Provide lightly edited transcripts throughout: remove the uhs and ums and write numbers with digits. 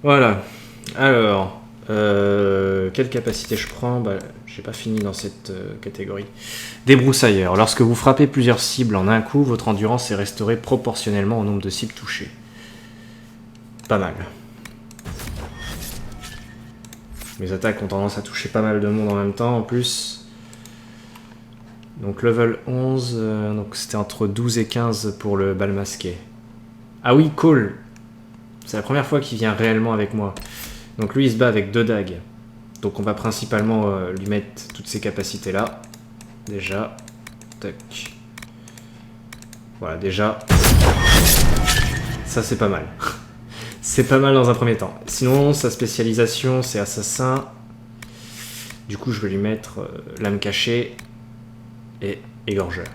Voilà. Alors, quelle capacité je prends? Bah, j'ai pas fini dans cette catégorie. Débroussailleur. Lorsque vous frappez plusieurs cibles en un coup, votre endurance est restaurée proportionnellement au nombre de cibles touchées. Pas mal. Mes attaques ont tendance à toucher pas mal de monde en même temps en plus. Donc level 11, donc c'était entre 12 et 15 pour le bal masqué. Ah oui, Cole. C'est la première fois qu'il vient réellement avec moi. Donc lui il se bat avec 2 dagues. Donc on va principalement lui mettre toutes ces capacités là. Déjà. Tac. Voilà, déjà. Ça c'est pas mal. C'est pas mal dans un premier temps. Sinon, sa spécialisation, c'est assassin. Du coup, je vais lui mettre lame cachée et égorgeur.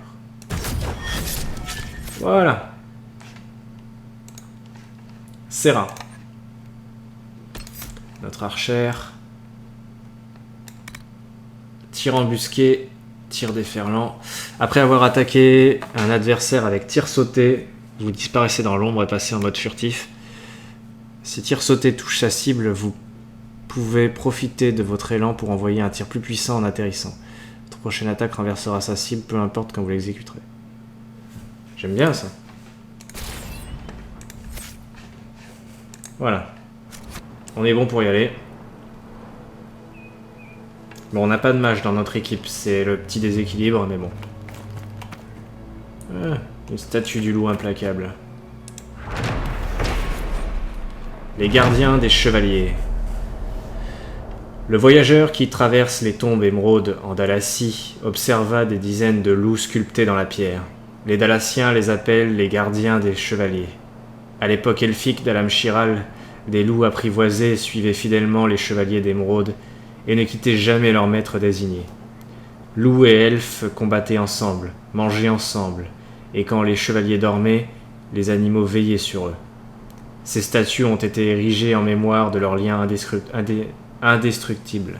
Voilà. Serra. Notre archère. Tir embusqué, tir déferlant. Après avoir attaqué un adversaire avec tir sauté, vous disparaissez dans l'ombre et passez en mode furtif. Si tir sauté touche sa cible, vous pouvez profiter de votre élan pour envoyer un tir plus puissant en atterrissant. Votre prochaine attaque renversera sa cible, peu importe quand vous l'exécuterez. J'aime bien ça. Voilà. On est bon pour y aller. Bon, on n'a pas de mage dans notre équipe, c'est le petit déséquilibre, mais bon. Une statue du loup implacable. Les gardiens des chevaliers. Le voyageur qui traverse les tombes émeraudes en Dalassie observa des dizaines de loups sculptés dans la pierre. Les Dalassiens les appellent les gardiens des chevaliers. À l'époque elfique d'Alamshiral, des loups apprivoisés suivaient fidèlement les chevaliers d'émeraude et ne quittaient jamais leur maître désigné. Loups et elfes combattaient ensemble, mangeaient ensemble, et quand les chevaliers dormaient, les animaux veillaient sur eux. Ces statues ont été érigées en mémoire de leur lien indestructible.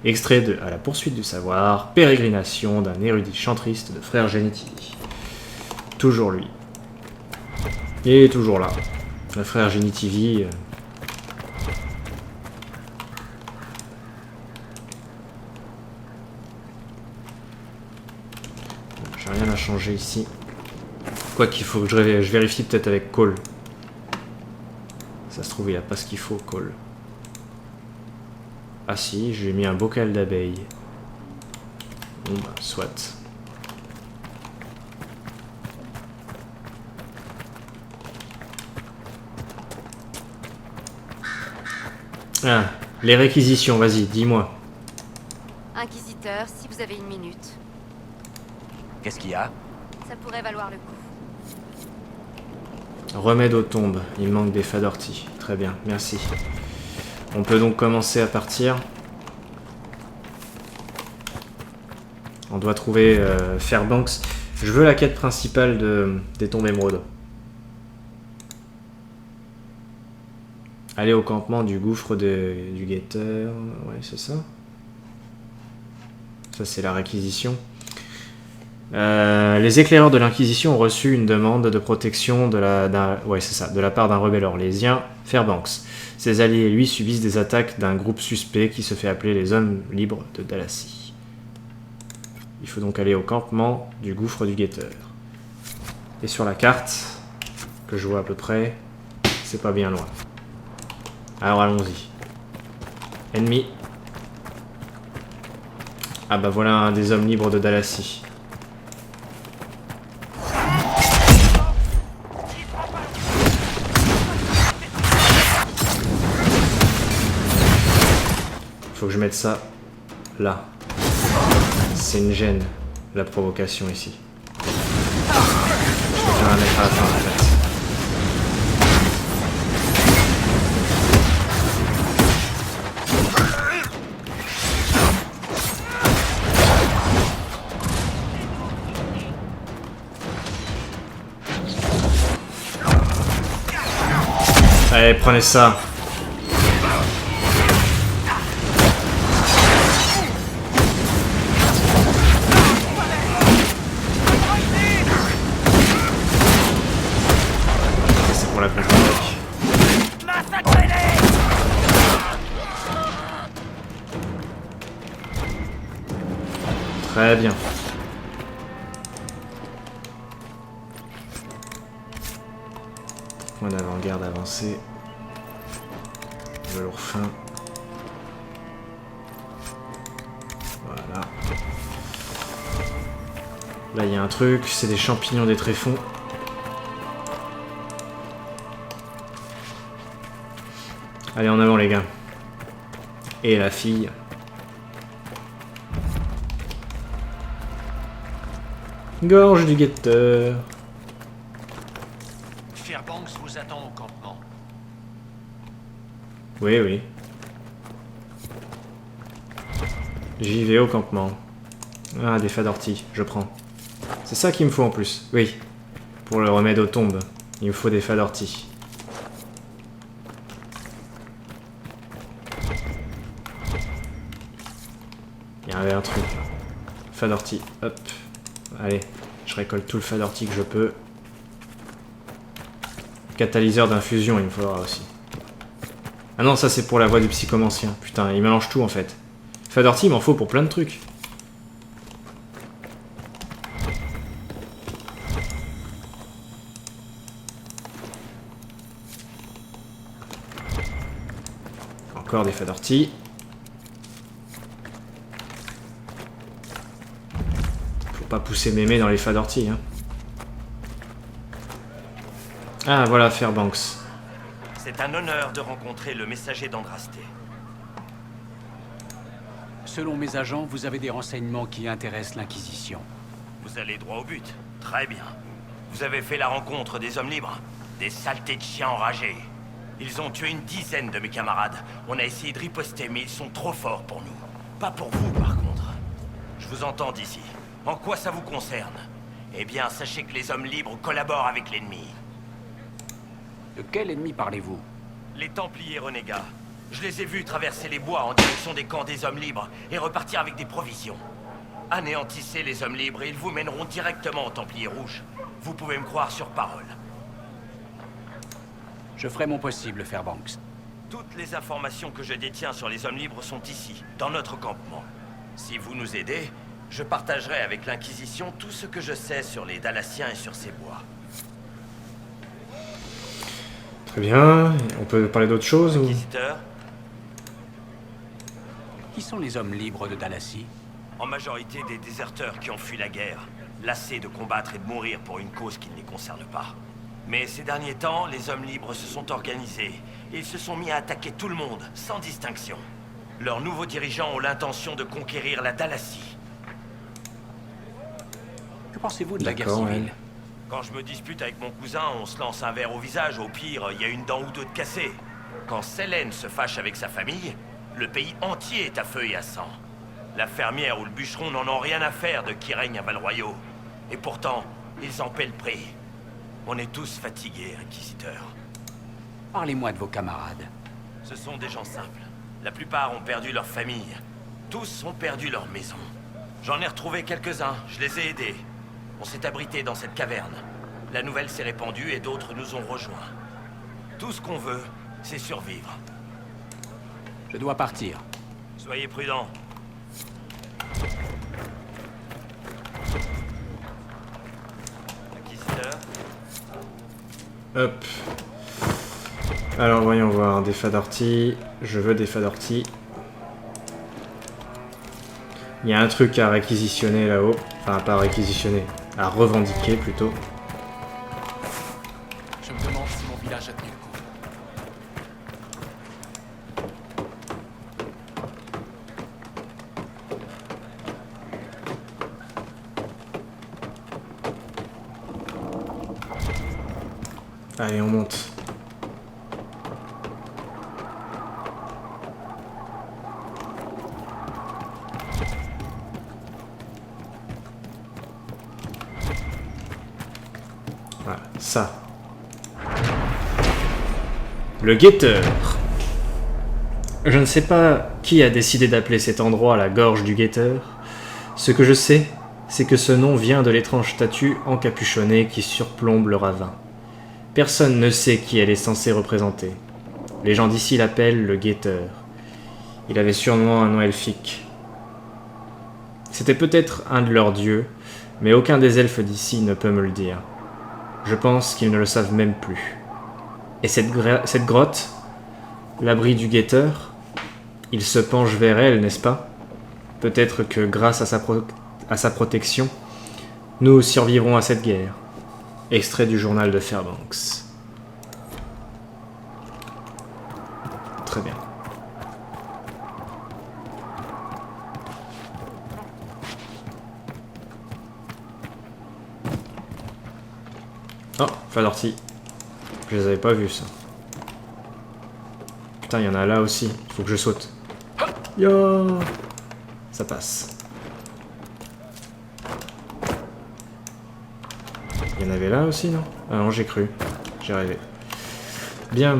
Extrait de À la poursuite du savoir, pérégrination d'un érudit chantriste de frère Genitivi. Toujours lui. Il est toujours là. Le frère Genitivi. J'ai rien à changer ici. Quoi qu'il faut que je vérifie peut-être avec Cole. Ça se trouve, il a pas ce qu'il faut, Cole. Ah si, j'ai mis un bocal d'abeilles. Bon bah, soit. Ah, les réquisitions, vas-y, dis-moi. Inquisiteur, si vous avez une minute. Qu'est-ce qu'il y a? Ça pourrait valoir le coup. Remède aux tombes, il manque des fadortis. Très bien, merci. On peut donc commencer à partir. On doit trouver Fairbanks. Je veux la quête principale des tombes émeraudes. Aller au campement du gouffre du guetteur. Ouais, c'est ça. Ça, c'est la réquisition. Les éclaireurs de l'Inquisition ont reçu une demande de protection de la part d'un rebelle orlésien, Fairbanks. Ses alliés et lui subissent des attaques d'un groupe suspect qui se fait appeler les Hommes Libres de Dalassie. Il faut donc aller au campement du gouffre du guetteur. Et sur la carte, que je vois à peu près, c'est pas bien loin. Alors allons-y. Ennemi. Ah bah voilà un des Hommes Libres de Dalassie. Faut que je mette ça là. C'est une gêne, la provocation ici. Je vais la mettre à la fin en fait. Allez, prenez ça. C'est pour la contre-attaque. Massacrez-les! Très bien. Point d'avant-garde avancé. Velours fin. Voilà. Là, il y a un truc, c'est des champignons des tréfonds. Allez, en avant, les gars. Et la fille. Gorge du guetteur. Fairbanks vous attend au campement. Oui, oui. J'y vais au campement. Ah, des fadortis, je prends. C'est ça qu'il me faut en plus. Oui. Pour le remède aux tombes, il me faut des fadortis. Il y avait un truc là. Fadorti, hop. Allez, je récolte tout le fadorti que je peux. Catalyseur d'infusion, il me faudra aussi. Ah non, ça c'est pour la voix du psychomancien. Putain, il mélange tout en fait. Fadorti, il m'en faut pour plein de trucs. Encore des fadortis. Faut pas pousser mémé dans les fadortis, hein. Ah, voilà, Fairbanks. C'est un honneur de rencontrer le messager d'Andrasté. Selon mes agents, vous avez des renseignements qui intéressent l'Inquisition. Vous allez droit au but. Très bien. Vous avez fait la rencontre des hommes libres. Des saletés de chiens enragés. Ils ont tué une dizaine de mes camarades. On a essayé de riposter, mais ils sont trop forts pour nous. Pas pour vous, par contre. Je vous entends d'ici. En quoi ça vous concerne? Eh bien, sachez que les hommes libres collaborent avec l'ennemi. De quel ennemi parlez-vous? Les Templiers renégats. Je les ai vus traverser les bois en direction des camps des hommes libres et repartir avec des provisions. Anéantissez les hommes libres et ils vous mèneront directement aux Templiers rouges. Vous pouvez me croire sur parole. Je ferai mon possible, Fairbanks. Toutes les informations que je détiens sur les hommes libres sont ici, dans notre campement. Si vous nous aidez, je partagerai avec l'Inquisition tout ce que je sais sur les Dalassiens et sur ces bois. Très bien. On peut parler d'autre chose ou... Inquisiteur, Qui sont les hommes libres de Dalassie? en majorité des déserteurs qui ont fui la guerre, lassés de combattre et de mourir pour une cause qui ne les concerne pas. Mais ces derniers temps, les hommes libres se sont organisés et ils se sont mis à attaquer tout le monde, sans distinction. Leurs nouveaux dirigeants ont l'intention de conquérir la Dalassie. Que pensez-vous de la guerre D'accord, civile? ouais. Quand je me dispute avec mon cousin, on se lance un verre au visage, au pire, il y a une dent ou deux de cassée. Quand Selene se fâche avec sa famille, le pays entier est à feu et à sang. La fermière ou le bûcheron n'en ont rien à faire de qui règne à Val-Royaux. Et pourtant, ils en paient le prix. On est tous fatigués, inquisiteurs. Parlez-moi de vos camarades. Ce sont des gens simples. La plupart ont perdu leur famille. Tous ont perdu leur maison. J'en ai retrouvé quelques-uns, je les ai aidés. On s'est abrité dans cette caverne. La nouvelle s'est répandue et d'autres nous ont rejoints. Tout ce qu'on veut, c'est survivre. Je dois partir. Soyez prudents. Inquisiteur, Hop. Alors, voyons voir. Des fadortis. Je veux des fadortis. Il y a un truc à réquisitionner là-haut. Enfin, pas à réquisitionner. À revendiquer, plutôt. Je me demande si mon village a tenu le coup. Allez, on monte. Voilà, ça. Le guetteur. Je ne sais pas qui a décidé d'appeler cet endroit la gorge du guetteur. Ce que je sais, c'est que ce nom vient de l'étrange statue encapuchonnée qui surplombe le ravin. Personne ne sait qui elle est censée représenter. Les gens d'ici l'appellent le guetteur. Il avait sûrement un nom elfique. C'était peut-être un de leurs dieux, mais aucun des elfes d'ici ne peut me le dire. Je pense qu'ils ne le savent même plus. Et cette grotte, l'abri du guetteur, il se penche vers elle, n'est-ce pas? Peut-être que grâce à sa protection, nous survivrons à cette guerre. Extrait du journal de Fairbanks. Très bien. Oh, pas d'ortie. Je les avais pas vus, ça. Putain, il y en a là aussi. Il faut que je saute. Yo! Ça passe. Il y en avait là aussi, non? Ah non, j'ai cru. J'ai rêvé. Bien.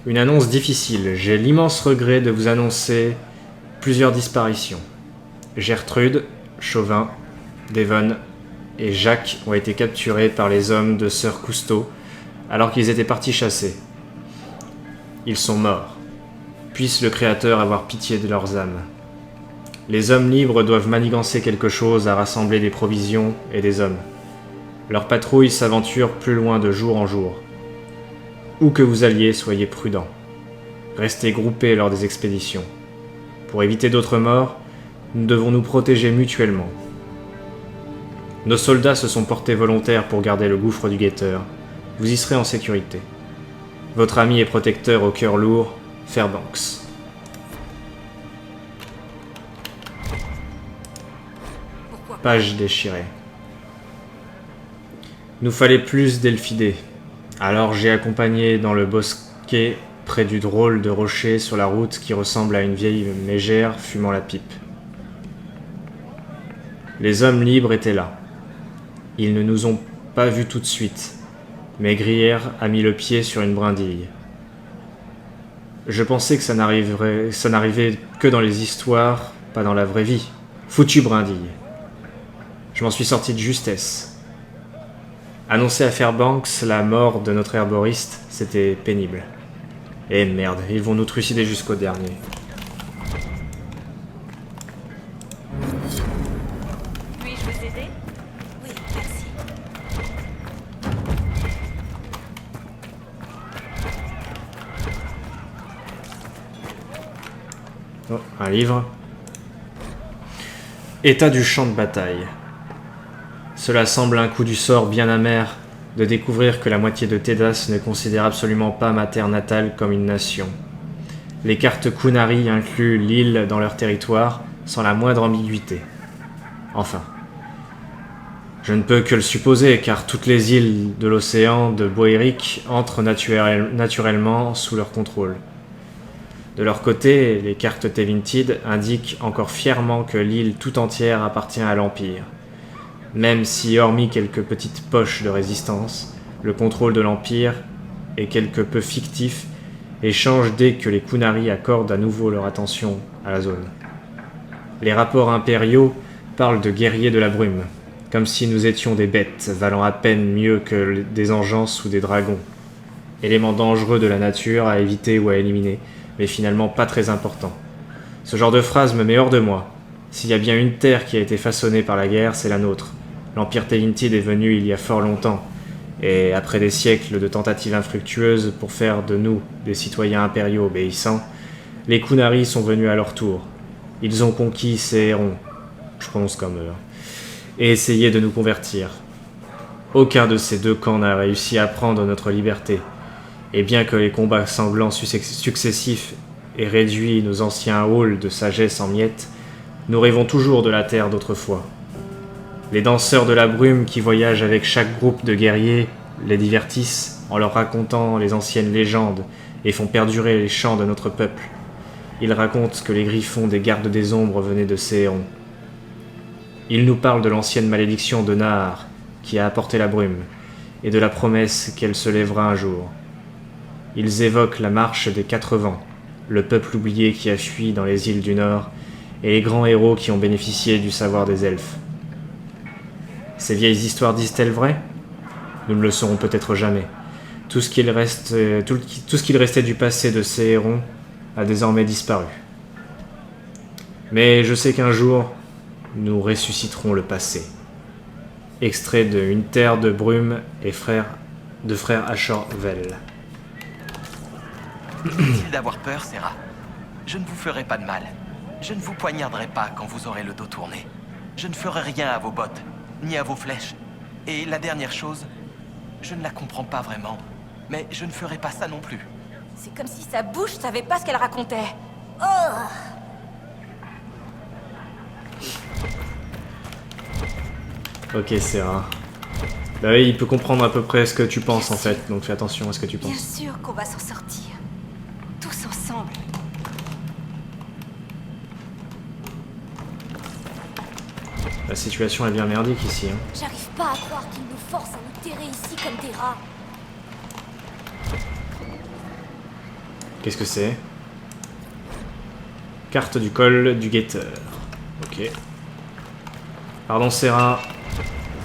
Une annonce difficile. J'ai l'immense regret de vous annoncer plusieurs disparitions. Gertrude, Chauvin, Devon et Jacques ont été capturés par les hommes de Sir Cousteau alors qu'ils étaient partis chasser. Ils sont morts. Puisse le Créateur avoir pitié de leurs âmes. Les hommes libres doivent manigancer quelque chose à rassembler des provisions et des hommes. Leur patrouille s'aventure plus loin de jour en jour. Où que vous alliez, soyez prudents. Restez groupés lors des expéditions. Pour éviter d'autres morts, nous devons nous protéger mutuellement. Nos soldats se sont portés volontaires pour garder le gouffre du guetteur. Vous y serez en sécurité. Votre ami et protecteur au cœur lourd, Fairbanks. Page déchirée. Nous fallait plus d'Elfidés. Alors j'ai accompagné dans le bosquet près du drôle de rocher sur la route qui ressemble à une vieille mégère fumant la pipe. Les hommes libres étaient là. Ils ne nous ont pas vus tout de suite, mais Grière a mis le pied sur une brindille. Je pensais que ça n'arrivait que dans les histoires, pas dans la vraie vie. Foutue brindille. Je m'en suis sorti de justesse. Annoncer à Fairbanks la mort de notre herboriste, c'était pénible. Eh merde, ils vont nous trucider jusqu'au dernier. Puis-je vous aider? Oui, merci. Oh, un livre. État du champ de bataille. Cela semble un coup du sort bien amer de découvrir que la moitié de Tedas ne considère absolument pas ma terre natale comme une nation. Les cartes Kunari incluent l'île dans leur territoire sans la moindre ambiguïté. Enfin, je ne peux que le supposer car toutes les îles de l'océan de Boéric entrent naturellement sous leur contrôle. De leur côté, les cartes Tevintid indiquent encore fièrement que l'île tout entière appartient à l'Empire. Même si, hormis quelques petites poches de résistance, le contrôle de l'Empire est quelque peu fictif et change dès que les Kunari accordent à nouveau leur attention à la zone. Les rapports impériaux parlent de guerriers de la brume, comme si nous étions des bêtes valant à peine mieux que des engeance ou des dragons. Éléments dangereux de la nature à éviter ou à éliminer, mais finalement pas très importants. Ce genre de phrase me met hors de moi. S'il y a bien une terre qui a été façonnée par la guerre, c'est la nôtre. L'Empire Tevintid est venu il y a fort longtemps, et après des siècles de tentatives infructueuses pour faire de nous des citoyens impériaux obéissants, les Kunari sont venus à leur tour. Ils ont conquis ces hérons, je prononce comme eux, et essayé de nous convertir. Aucun de ces deux camps n'a réussi à prendre notre liberté, et bien que les combats sanglants successifs aient réduit nos anciens halls de sagesse en miettes, nous rêvons toujours de la terre d'autrefois. Les danseurs de la brume qui voyagent avec chaque groupe de guerriers les divertissent en leur racontant les anciennes légendes et font perdurer les chants de notre peuple. Ils racontent que les griffons des gardes des ombres venaient de ces hérons. Ils nous parlent de l'ancienne malédiction de Nahar qui a apporté la brume et de la promesse qu'elle se lèvera un jour. Ils évoquent la marche des 4 vents, le peuple oublié qui a fui dans les îles du Nord et les grands héros qui ont bénéficié du savoir des elfes. Ces vieilles histoires disent-elles vrai? Nous ne le saurons peut-être jamais. Tout ce qu'il restait du passé de ces hérons a désormais disparu. Mais je sais qu'un jour, nous ressusciterons le passé. Extrait de Une terre de brume et frère Ashor-Vel. Inutile d'avoir peur, Serra. Je ne vous ferai pas de mal. Je ne vous poignarderai pas quand vous aurez le dos tourné. Je ne ferai rien à vos bottes, ni à vos flèches. Et la dernière chose, je ne la comprends pas vraiment, mais je ne ferai pas ça non plus. C'est comme si sa bouche savait pas ce qu'elle racontait. Oh! Ok, Serra. Bah oui, il peut comprendre à peu près ce que tu penses en fait, donc fais attention à ce que tu Bien penses. sûr qu'on va s'en sortir. Tous ensemble. La situation est bien merdique ici. Hein. J'arrive pas à croire qu'il nous force à nous terrer ici comme des rats. Qu'est-ce que c'est? Carte du col du guetteur. Ok. Pardon, Serra.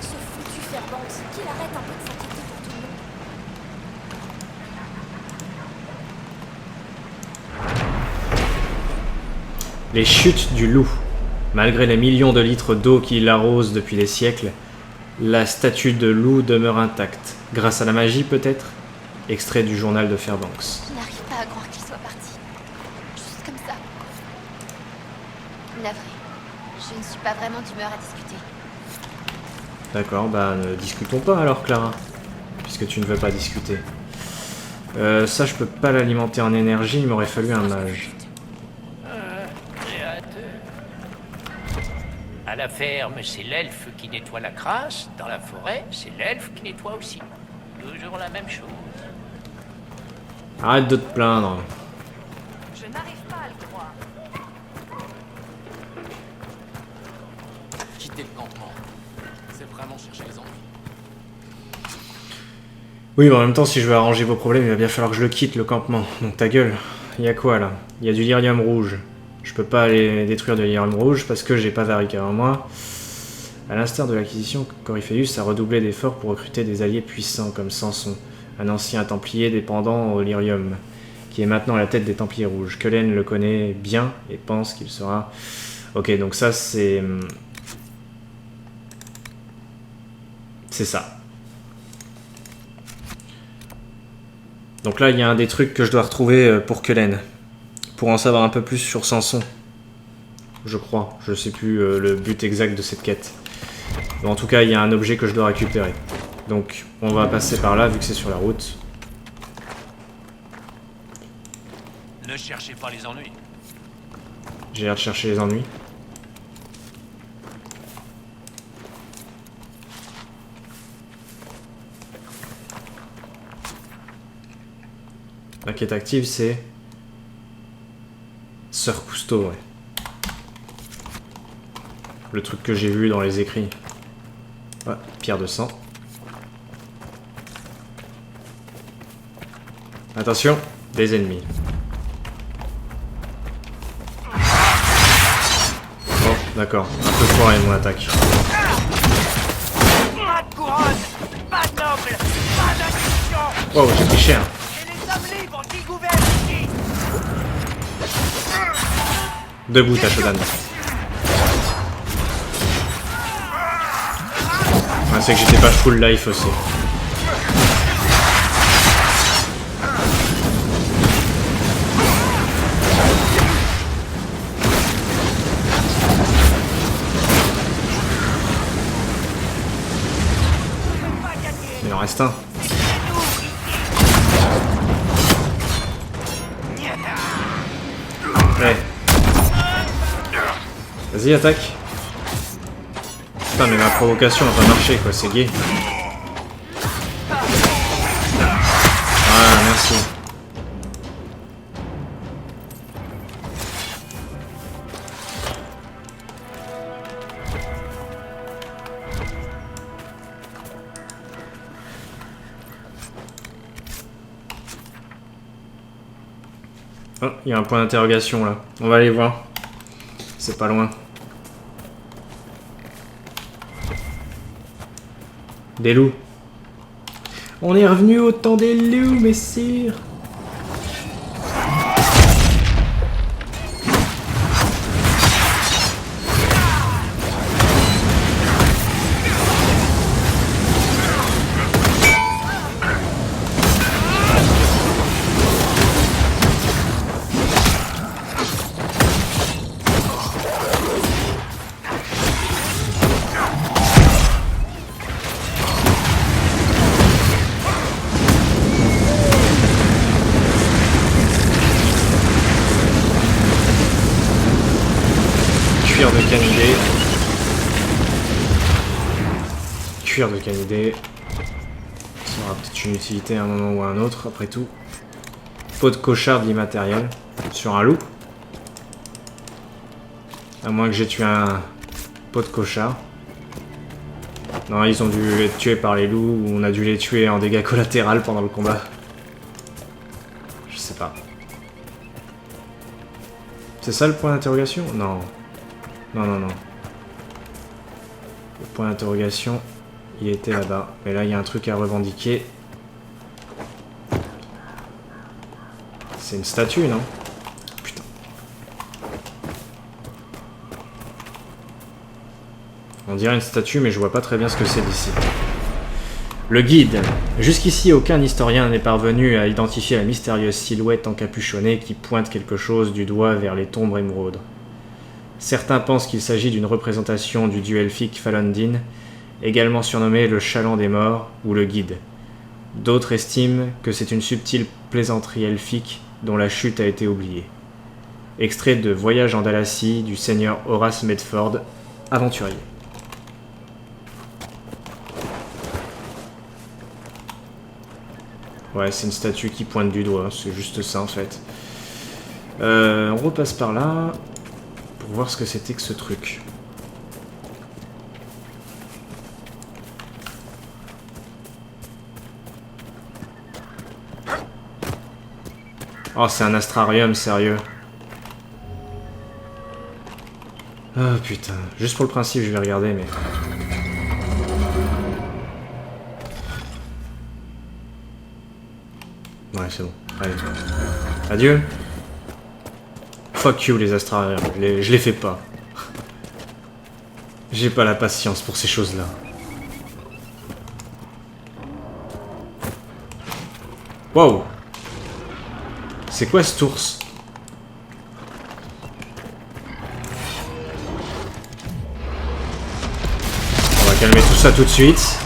Ce foutu Fairbanks, qu'il arrête un peu de s'inquiéter pour tout le monde. Les chutes du loup. Malgré les millions de litres d'eau qui l'arrosent depuis des siècles, la statue de loup demeure intacte. Grâce à la magie, peut-être? Extrait du journal de Fairbanks. Je n'arrive pas à croire qu'il soit parti. Juste comme ça. Navré. Je ne suis pas vraiment d'humeur à discuter. D'accord, bah ne discutons pas alors, Clara. Puisque tu ne veux pas discuter. Ça, je peux pas l'alimenter en énergie, il m'aurait fallu un mage. À la ferme, c'est l'elfe qui nettoie la crasse. Dans la forêt, c'est l'elfe qui nettoie aussi. Toujours la même chose. Arrête de te plaindre. Je n'arrive pas à le croire. Quitter le campement. C'est vraiment chercher les ennuis. Oui, mais en même temps, si je veux arranger vos problèmes, il va bien falloir que je le quitte, le campement. Donc ta gueule. Il y a quoi, là? Il y a du lyrium rouge. Je peux pas aller détruire de lyrium rouge parce que j'ai pas Varric avant moi. À l'instar de l'acquisition, Corypheus a redoublé d'efforts pour recruter des alliés puissants comme Samson, un ancien templier dépendant au lyrium, qui est maintenant à la tête des Templiers Rouges. Cullen le connaît bien et pense qu'il sera... Ok, donc ça c'est... C'est ça. Donc là, il y a un des trucs que je dois retrouver pour Cullen. Pour en savoir un peu plus sur Samson. Je crois. Je sais plus le but exact de cette quête. Mais en tout cas, il y a un objet que je dois récupérer. Donc, on va passer par là, vu que c'est sur la route. Ne cherchez pas les ennuis. J'ai l'air de chercher les ennuis. La quête active, c'est... Sœur Cousteau, ouais. Le truc que j'ai vu dans les écrits. Ouais, pierre de sang. Attention, des ennemis. Bon, d'accord. Un peu foiré mon attaque. Pas de couronne, pas de noble, pas d'institution. Wow, j'ai pris cher. C'est les hommes libres qui gouvernent ici. Debout, Tashodan. Ah, c'est que j'étais pas full life aussi. Il en reste un. Ouais. Vas-y, attaque. Putain, mais ma provocation va pas marcher, quoi, c'est gay. Ah, merci. Oh, il y a un point d'interrogation là. On va aller voir. C'est pas loin. Des loups. On est revenu au temps des loups, messire. Cuir de canidé. Cuir de canidé. Ça aura peut-être une utilité à un moment ou à un autre, après tout. Peau de cochard immatériel. Sur un loup. À moins que j'ai tué un pot de cochard. Non, ils ont dû être tués par les loups, ou on a dû les tuer en dégâts collatéraux pendant le combat. Je sais pas. C'est ça le point d'interrogation? Non. Non, non, non. Le point d'interrogation, il était là-bas. Mais là, il y a un truc à revendiquer. C'est une statue, non? Putain. On dirait une statue, mais je vois pas très bien ce que c'est d'ici. Le guide. Jusqu'ici, aucun historien n'est parvenu à identifier la mystérieuse silhouette encapuchonnée qui pointe quelque chose du doigt vers les tombes émeraudes. Certains pensent qu'il s'agit d'une représentation du dieu elfique Falondin, également surnommé le Chaland des Morts ou le Guide. D'autres estiment que c'est une subtile plaisanterie elfique dont la chute a été oubliée. Extrait de Voyage en Dalasie du seigneur Horace Medford, aventurier. Ouais, c'est une statue qui pointe du doigt, c'est juste ça en fait. On repasse par là pour voir ce que c'était que ce truc. Oh, c'est un astrarium, sérieux. Oh putain, juste pour le principe, je vais regarder, mais... Ouais, c'est bon. Allez. Adieu. Fuck you, les astrariums. Je les fais pas. J'ai pas la patience pour ces choses-là. Wow. C'est quoi cet ours? On va calmer tout ça tout de suite.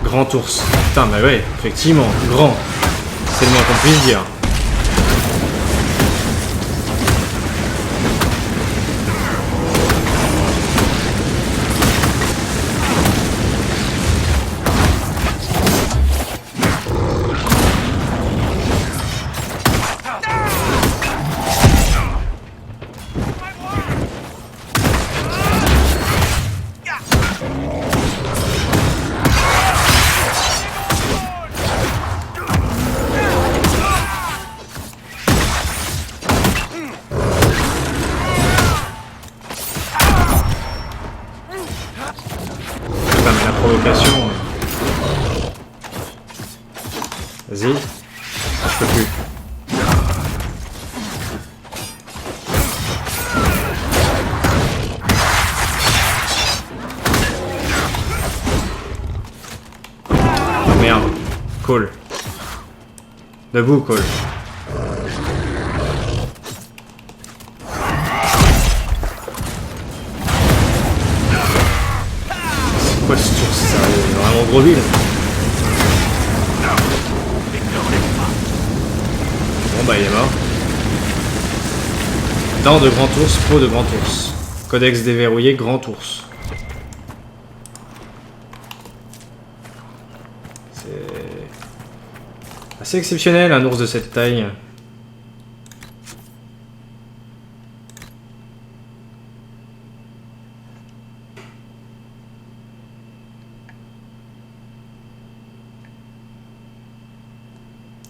Grand ours. Putain, bah ouais, effectivement, grand. C'est le moins qu'on puisse dire. Provocation. Vas-y. Je peux plus. Oh merde. Cole. Debout, Cole. Quoi ce tour, c'est vraiment gros ville. Bon bah il est mort. Dents de grand ours, peau de grand ours. Codex déverrouillé, grand ours. C'est assez exceptionnel un ours de cette taille.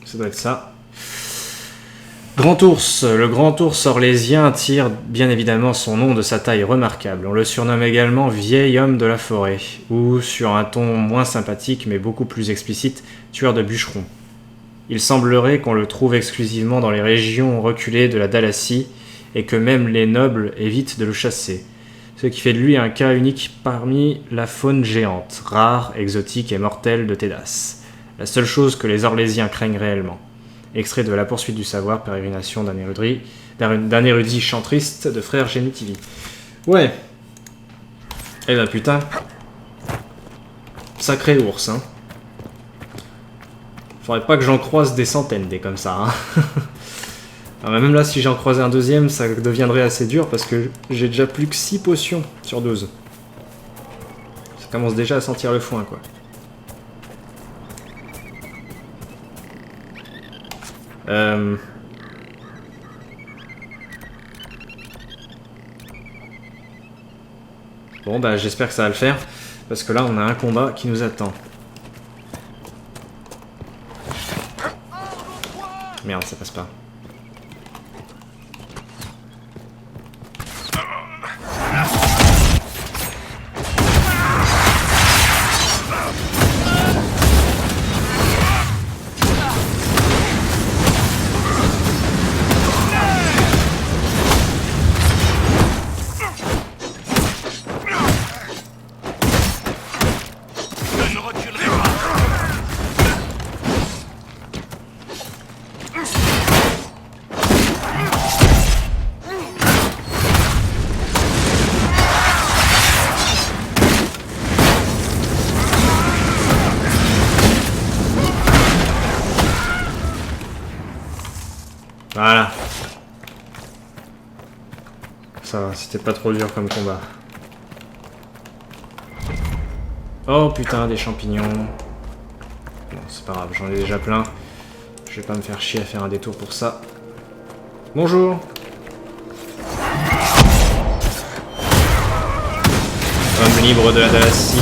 Ça doit être ça. Grand ours. Le grand ours orlésien tire bien évidemment son nom de sa taille remarquable. On le surnomme également vieil homme de la forêt, ou, sur un ton moins sympathique mais beaucoup plus explicite, tueur de bûcherons. Il semblerait qu'on le trouve exclusivement dans les régions reculées de la Dalassie, et que même les nobles évitent de le chasser. Ce qui fait de lui un cas unique parmi la faune géante, rare, exotique et mortelle de Tédas. La seule chose que les Orlésiens craignent réellement. Extrait de La poursuite du savoir, pérégrination d'un érudit chantriste de frère Genitivi. Ouais. Eh ben putain. Sacré ours, hein. Faudrait pas que j'en croise des centaines, des comme ça, hein. Alors même là, si j'en croisais un deuxième, ça deviendrait assez dur parce que j'ai déjà plus que 6 potions sur 12. Ça commence déjà à sentir le foin, quoi. Bon, bah j'espère que ça va le faire parce que là, on a un combat qui nous attend. Merde, ça passe pas. Voilà. Ça va, c'était pas trop dur comme combat. Oh putain, des champignons. Bon, c'est pas grave, j'en ai déjà plein. Je vais pas me faire chier à faire un détour pour ça. Bonjour. Homme libre de la Dalassie.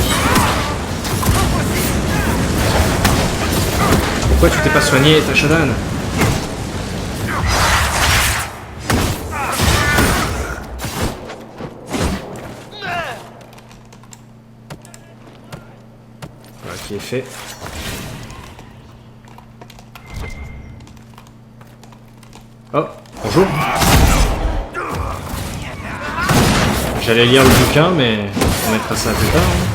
Pourquoi tu t'es pas soigné, Tashadan? Qui est fait. Oh, bonjour. J'allais lire le bouquin, mais on mettra ça plus tard. Hein.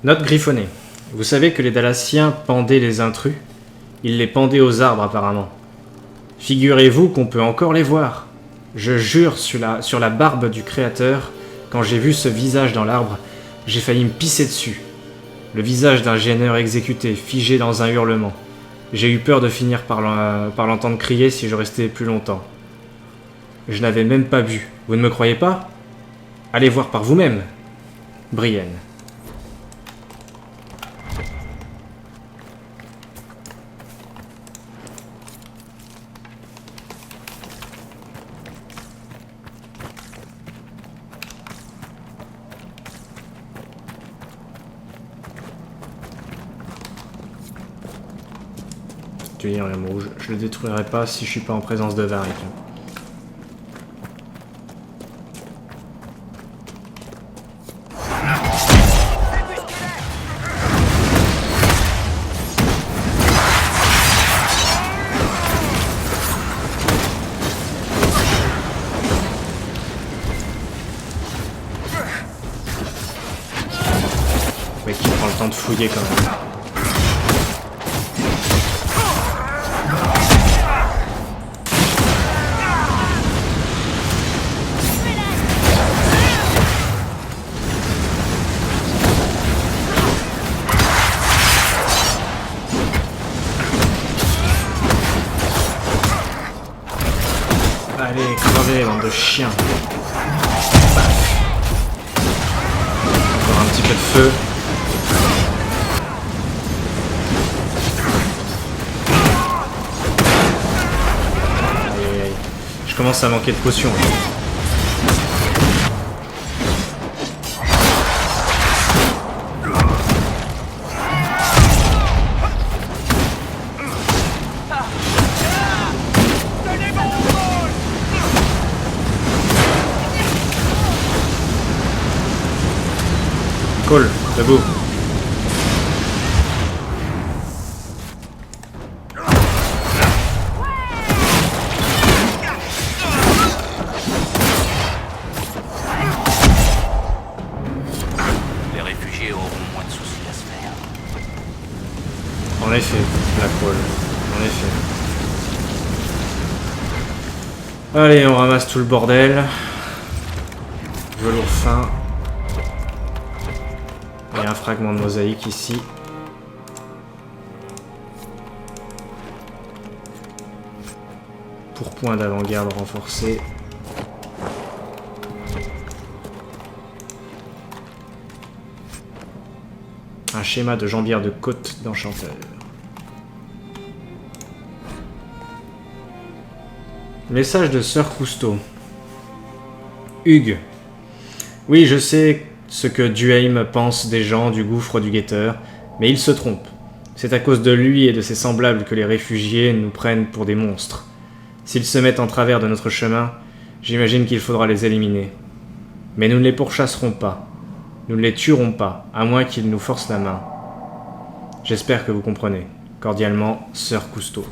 Note griffonnée. Vous savez que les Dalassiens pendaient les intrus? Ils les pendaient aux arbres apparemment. Figurez-vous qu'on peut encore les voir. Je jure sur la barbe du Créateur, quand j'ai vu ce visage dans l'arbre, j'ai failli me pisser dessus. Le visage d'un gêneur exécuté, figé dans un hurlement. J'ai eu peur de finir par l'entendre crier si je restais plus longtemps. Je n'avais même pas bu. Vous ne me croyez pas? Allez voir par vous-même. Brienne. Rouge. Je le détruirai pas si je suis pas en présence de Varric. Le mec qui prend le temps de fouiller quand même. Allez, crevez, bande de chiens. Encore un petit peu de feu. commence à manquer de potions. Cool, debout. Les réfugiés auront moins de soucis à se faire. En effet, Blackwall. En effet. Allez, on ramasse tout le bordel. Velours fin. Il y a un fragment de mosaïque ici. Pourpoint d'avant-garde renforcé. Un schéma de jambière de côte d'enchanteur. Message de Sœur Cousteau. Hugues. Oui, je sais ce que Duhaime pense des gens du gouffre du guetteur, mais il se trompe. C'est à cause de lui et de ses semblables que les réfugiés nous prennent pour des monstres. S'ils se mettent en travers de notre chemin, j'imagine qu'il faudra les éliminer. Mais nous ne les pourchasserons pas. Nous ne les tuerons pas, à moins qu'ils nous forcent la main. J'espère que vous comprenez. Cordialement, Sœur Cousteau.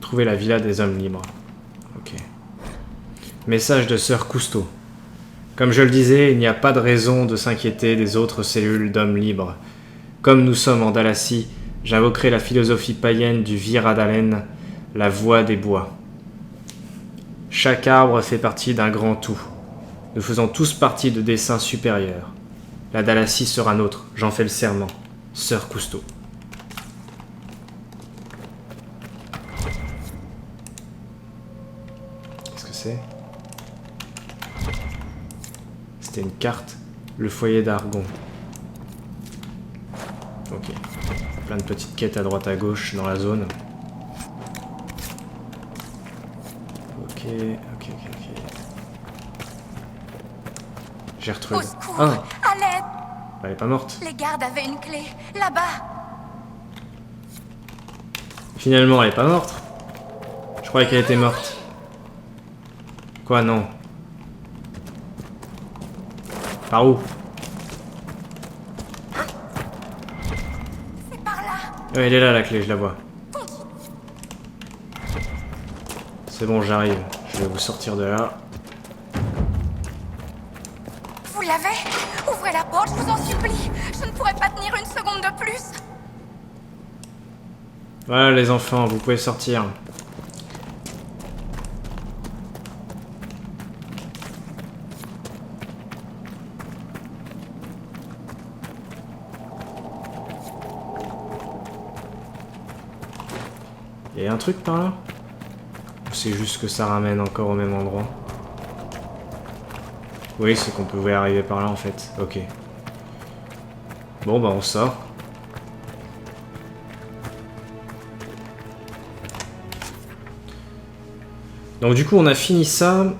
Trouver la villa des hommes libres. Ok. Message de Sœur Cousteau. Comme je le disais, il n'y a pas de raison de s'inquiéter des autres cellules d'hommes libres. Comme nous sommes en Dalassie, j'invoquerai la philosophie païenne du Viradalen, la voie des bois. Chaque arbre fait partie d'un grand tout. Nous faisons tous partie de desseins supérieurs. La Dalassie sera nôtre, j'en fais le serment. Sœur Cousteau. Qu'est-ce que c'est ? C'était une carte. Le foyer d'Argon. Ok. Plein de petites quêtes à droite à gauche dans la zone. Ok. Gertrude. Au secours, Ah, à l'aide. elle est pas morte. Les gardes avaient une clé, là-bas. Finalement, elle est pas morte. Je croyais qu'elle était morte. Quoi, non? Par où? C'est par là. Elle est là, la clé, je la vois. C'est bon, j'arrive. Je vais vous sortir de là. Vous l'avez? Ouvrez la porte, je vous en supplie. Je ne pourrais pas tenir une seconde de plus. Voilà, les enfants, vous pouvez sortir. Il y a un truc par là? Ou c'est juste que ça ramène encore au même endroit? Oui, c'est qu'on pouvait arriver par là en fait. Ok. Bon, bah on sort. Donc du coup, on a fini ça.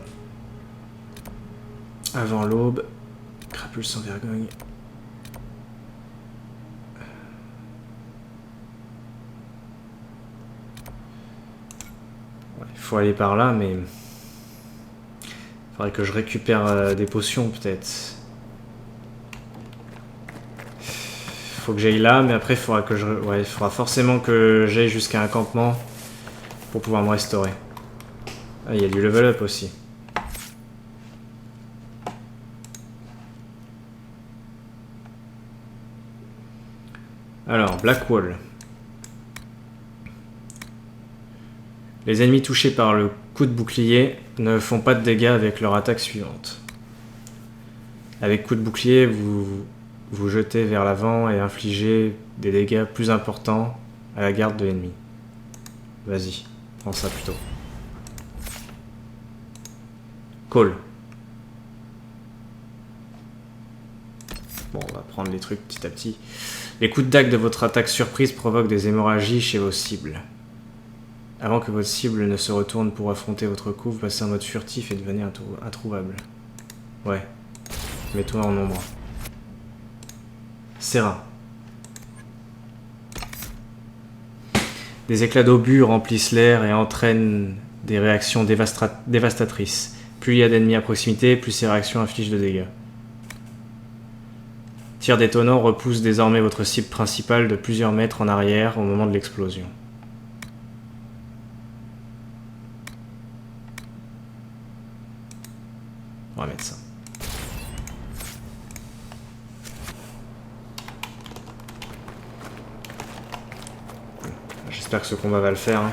Avant l'aube. Crapule sans vergogne. Il faut aller par là, mais... faudrait que je récupère des potions, peut-être. Faut que j'aille là, mais après, il faudra que je... ouais, il faudra forcément que j'aille jusqu'à un campement pour pouvoir me restaurer. Ah, il y a du level up aussi. Alors, Blackwall. Les ennemis touchés par le coup de bouclier ne font pas de dégâts avec leur attaque suivante. Avec coup de bouclier, vous vous jetez vers l'avant et infligez des dégâts plus importants à la garde de l'ennemi. Vas-y, prends ça plutôt. Call. Bon, on va prendre les trucs petit à petit. Les coups de dague de votre attaque surprise provoquent des hémorragies chez vos cibles. Avant que votre cible ne se retourne pour affronter votre coup, vous passez en mode furtif et devenez introuvable. Ouais. Mets-toi en ombre. Serra. Des éclats d'obus remplissent l'air et entraînent des réactions dévastatrices. Plus il y a d'ennemis à proximité, plus ces réactions infligent de dégâts. Tir détonnant repousse désormais votre cible principale de plusieurs mètres en arrière au moment de l'explosion. On va mettre ça. J'espère que ce combat va le faire. Hein.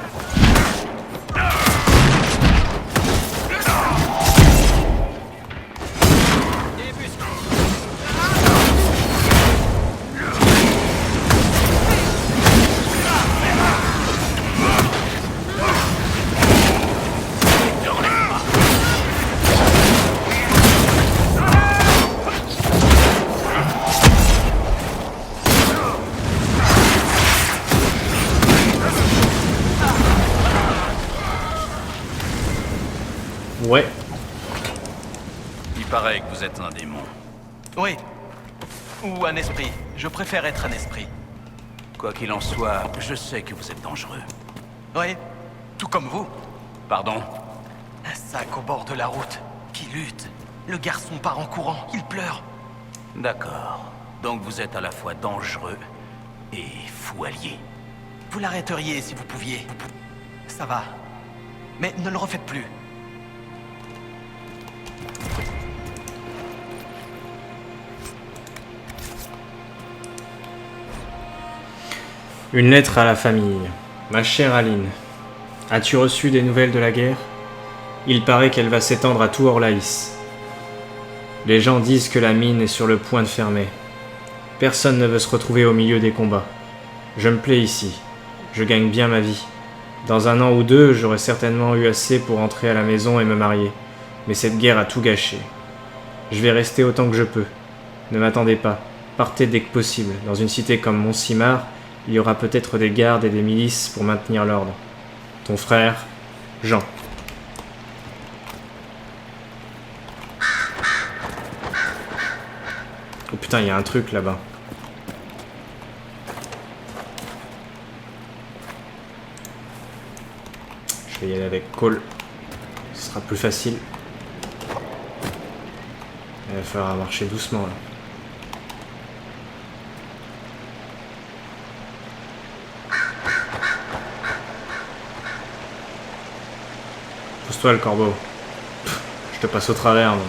Ouais. Il paraît que vous êtes un démon. Oui. Ou un esprit. Je préfère être un esprit. Quoi qu'il en soit, je sais que vous êtes dangereux. Oui. Tout comme vous. Pardon? Un sac au bord de la route. Qui lutte. Le garçon part en courant. Il pleure. D'accord. Donc vous êtes à la fois dangereux et fou allié. Vous l'arrêteriez si vous pouviez. Ça va. Mais ne le refaites plus. Une lettre à la famille. Ma chère Aline, as-tu reçu des nouvelles de la guerre? Il paraît qu'elle va s'étendre à tout Orlaïs. Les gens disent que la mine est sur le point de fermer. Personne ne veut se retrouver au milieu des combats. Je me plais ici. Je gagne bien ma vie. Dans 1 an ou 2, j'aurai certainement eu assez pour rentrer à la maison et me marier. Mais cette guerre a tout gâché. Je vais rester autant que je peux. Ne m'attendez pas. Partez dès que possible. Dans une cité comme Montsimar, il y aura peut-être des gardes et des milices pour maintenir l'ordre. Ton frère, Jean. Oh putain, il y a un truc là-bas. Je vais y aller avec Cole. Ce sera plus facile. Il va falloir marcher doucement là. Pousse-toi le corbeau. Pff, je te passe au travers. Moi.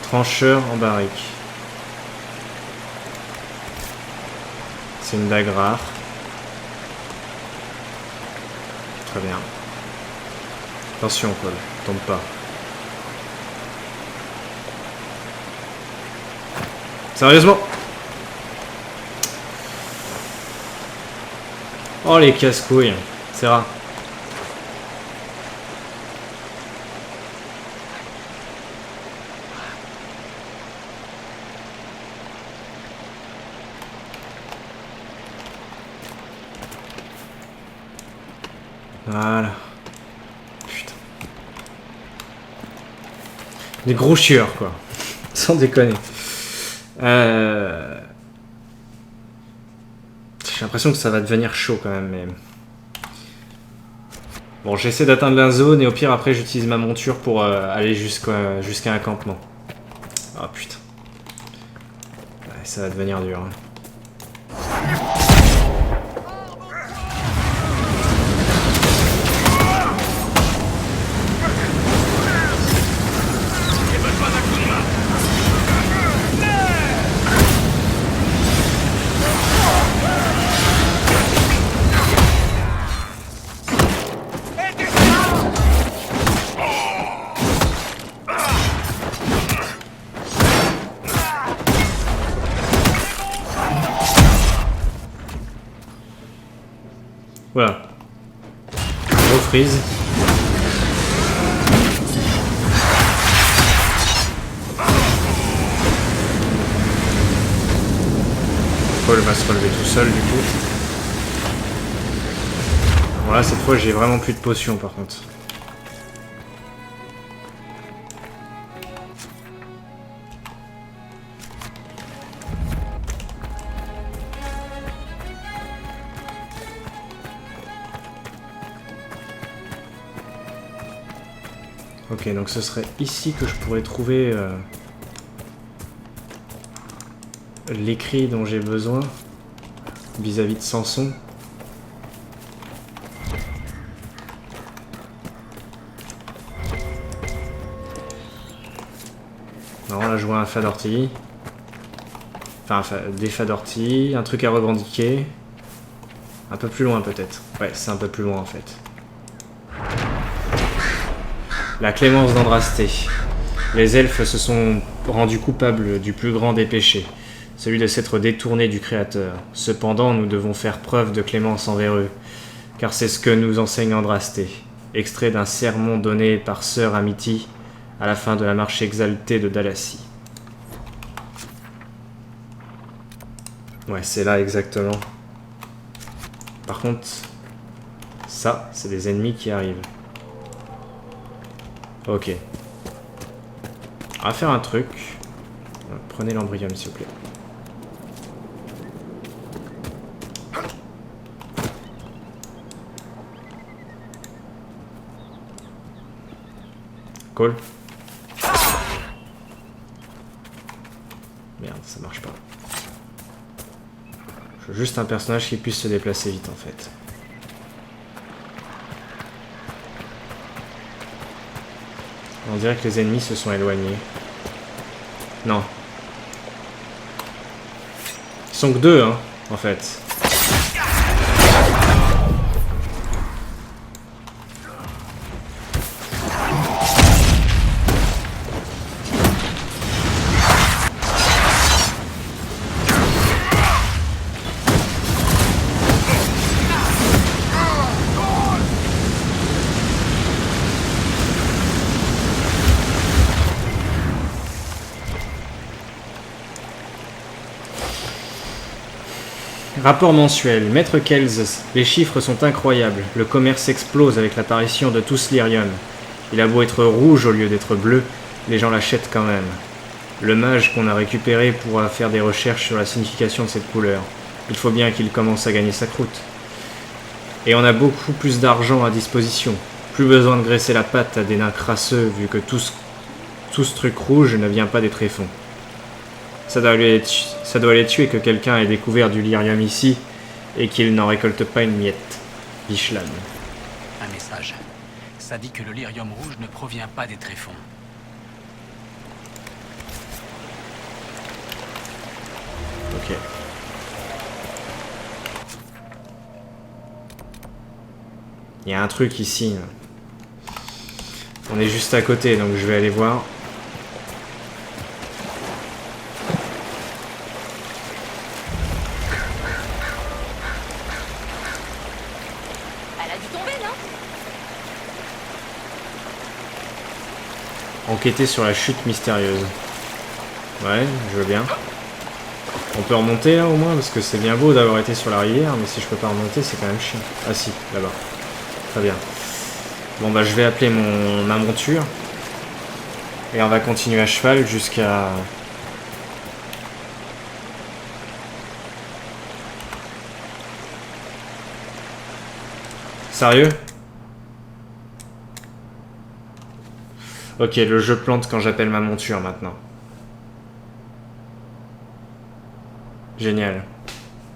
Trancheur en barrique. C'est une dague rare. Très bien. Attention, Paul, tombe pas. Sérieusement? Oh les casse-couilles, c'est rare. Voilà. Putain. Des gros chieurs, quoi. Sans déconner. J'ai l'impression que ça va devenir chaud, quand même, mais... Bon, j'essaie d'atteindre la zone, et au pire, après, j'utilise ma monture pour aller jusqu'à un campement. Ah, putain. Ouais, ça va devenir dur, hein. freeze. Paul va se relever tout seul du coup. Bon là cette fois j'ai vraiment plus de potions par contre. Ok, donc ce serait ici que je pourrais trouver l'écrit dont j'ai besoin vis-à-vis de Samson. Non, là je vois un fa d'ortie. Enfin, des fa d'ortie, un truc à revendiquer. Un peu plus loin peut-être. Ouais, c'est un peu plus loin en fait. La clémence d'Andrasté. Les elfes se sont rendus coupables du plus grand des péchés, celui de s'être détournés du Créateur. Cependant, nous devons faire preuve de clémence envers eux, car c'est ce que nous enseigne Andrasté, extrait d'un sermon donné par sœur Amity à la fin de la marche exaltée de Dalasie. Ouais, c'est là exactement. Par contre, ça, c'est des ennemis qui arrivent. Ok. On va faire un truc. Prenez l'embryum s'il vous plaît. Cool. Merde, ça marche pas. Je veux juste un personnage qui puisse se déplacer vite en fait. On dirait que les ennemis se sont éloignés. Non. Ils sont que deux, hein, en fait. Rapport mensuel. Maître Kells, les chiffres sont incroyables. Le commerce explose avec l'apparition de tous Lyrium. Il a beau être rouge au lieu d'être bleu, les gens l'achètent quand même. Le mage qu'on a récupéré pourra faire des recherches sur la signification de cette couleur. Il faut bien qu'il commence à gagner sa croûte. Et on a beaucoup plus d'argent à disposition. Plus besoin de graisser la patte à des nains crasseux vu que tout ce truc rouge ne vient pas des tréfonds. Ça doit les tuer que quelqu'un ait découvert du lyrium ici et qu'il n'en récolte pas une miette. Vichlan. Un message. Ça dit que le lyrium rouge ne provient pas des tréfonds. Ok. Il y a un truc ici. On est juste à côté, donc je vais aller voir. Enquêter sur la chute mystérieuse. Ouais, je veux bien. On peut remonter là au moins, parce que c'est bien beau d'avoir été sur la rivière, mais si je peux pas remonter, c'est quand même chiant. Ah si, là-bas. Très bien. Bon bah je vais appeler ma monture. Et on va continuer à cheval jusqu'à... Sérieux ? Ok, le jeu plante quand j'appelle ma monture maintenant. Génial.